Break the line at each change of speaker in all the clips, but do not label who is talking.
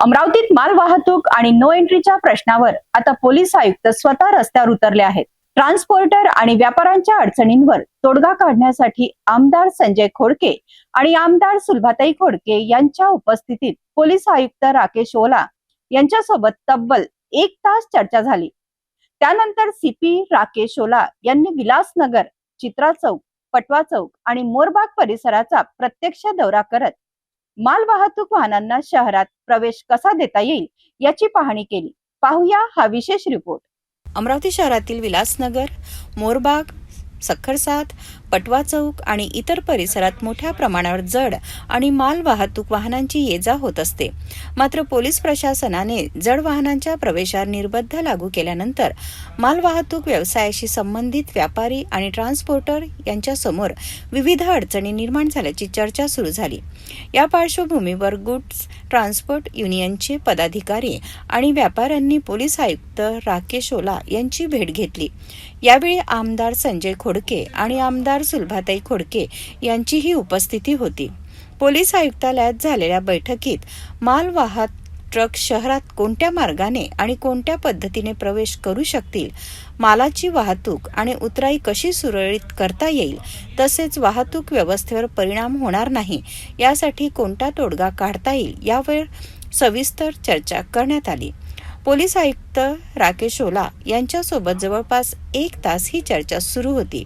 अमरावतीत माल वाहतूक आणि नो एंट्रीच्या प्रश्नावर आता पोलीस आयुक्त स्वतः रस्त्यावर उतरले आहेत। ट्रान्सपोर्टर आणि व्यापाऱ्यांच्या अडचणींवर तोडगा काढण्यासाठी आमदार संजय खोडके आणि आमदार सुलभाताई खोडके यांच्या उपस्थितीत पोलीस आयुक्त राकेश ओला यांच्यासोबत तब्बल 1 तास चर्चा झाली। त्यानंतर सीपी राकेश ओला यांनी विलासनगर, चित्रा चौक, पटवा चौक आणि मोरबाग परिसराचा प्रत्यक्ष दौरा करत माल वाहतूक वाहनांना शहरात प्रवेश कसा देता येईल याची पाहणी केली। पाहूया हा विशेष रिपोर्ट।
अमरावती शहरातील विलासनगर, मोरबाग, सखरसात, पटवा चौक आणि इतर परिसरात मोठ्या प्रमाणावर जड आणि माल वाहतूक वाहनांची ये-जा होत असते। मात्र पोलीस प्रशासनाने जड वाहनांच्या प्रवेशावर निर्बंध लागू केल्यानंतर माल वाहतूक व्यवसायाशी संबंधित व्यापारी आणि ट्रान्सपोर्टर यांच्या समोर विविध अडचणी निर्माण झाल्याची चर्चा सुरू झाली। या पार्श्वभूमीवर गुड्स ट्रान्सपोर्ट युनियनचे पदाधिकारी आणि व्यापाऱ्यांनी पोलीस आयुक्त राकेश ओला यांची भेट घेतली। यावेळी आमदार संजय खोडके आणि आमदार सुलभाताई खोडके यांचीही उपस्थिती होती। पोलीस आयुक्तालयात झालेल्या बैठकीत मालवाहक ट्रक शहरात कोणत्या मार्गाने आणि कोणत्या पद्धतीने प्रवेश करू शकतील, मालाची वाहतूक आणि उतराई कशी सुरळीत करता येईल, तसेच वाहतूक व्यवस्थेवर परिणाम होणार नाही यासाठी कोणता तोडगा काढता येईल यावर सविस्तर चर्चा करण्यात आली। पोलीस आयुक्त राकेश ओला यांच्यासोबत जवळपास 1 तास ही चर्चा सुरू होती।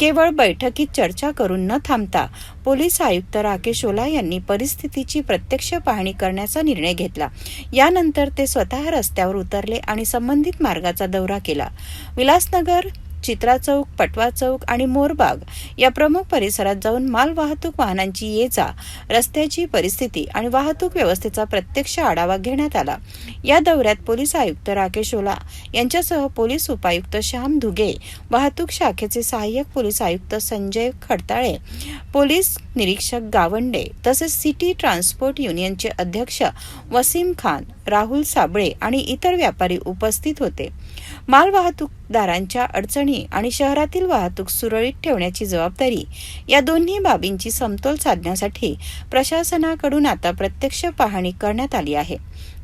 केवळ बैठकीत चर्चा करून न थांबता पोलीस आयुक्त राकेश ओला यांनी परिस्थितीची प्रत्यक्ष पाहणी करण्याचा निर्णय घेतला। यानंतर ते स्वतः रस्त्यावर उतरले आणि संबंधित मार्गाचा दौरा केला। विलासनगर, चित्रा चौक, पटवा चौक आणि मोरबाग या प्रमुख परिसरात जाऊन माल वाहतूक वाहनांची ये-जा, रस्त्याची परिस्थिती आणि वाहतूक व्यवस्थेचा प्रत्यक्ष आढावा घेण्यात आला। या दौऱ्यात पोलीस आयुक्त राकेश ओला यांच्यासह पोलीस उपायुक्त श्याम धुगे, वाहतूक शाखेचे सहाय्यक पोलीस आयुक्त संजय खडताळे, पोलीस निरीक्षक गावंडे तसेच सिटी ट्रान्सपोर्ट युनियनचे अध्यक्ष वसीम खान, राहुल साबळे आणि इतर व्यापारी उपस्थित होते। माल वाहतूकदारांच्या अडचणी आणि शहरातील वाहतूक सुरळीत ठेवण्याची जबाबदारी या दोन्ही बाबींची समतोल साधण्यासाठी प्रशासनाकडून आता प्रत्यक्ष पाहणी करण्यात आली आहे।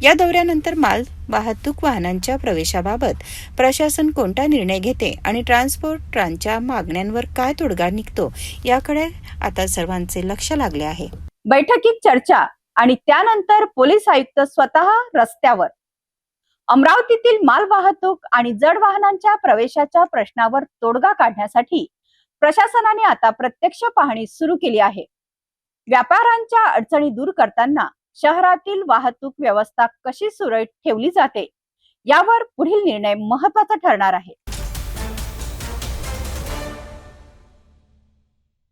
या दौऱ्यानंतर माल वाहतूक वाहनांच्या प्रवेशाबाबत प्रशासन कोणता निर्णय घेते आणि ट्रान्सपोर्टरांच्या मागण्यांवर काय तोडगा निघतो याकडे आता सर्वांचे लक्ष लागले आहे।
बैठकीत चर्चा आणि त्यानंतर पोलीस आयुक्त स्वतः रस्त्यावर। अमरावतीतील माल वाहतूक आणि जड वाहनांच्या प्रवेशाच्या प्रश्नावर तोडगा काढण्यासाठी प्रशासनाने आता प्रत्यक्ष पाहणी सुरू केली आहे। व्यापाऱ्यांच्या अडचणी दूर करताना शहरातील वाहतूक व्यवस्था कशी सुरळीत ठेवली जाते यावर पुढील निर्णय महत्त्वाचा ठरणार आहे।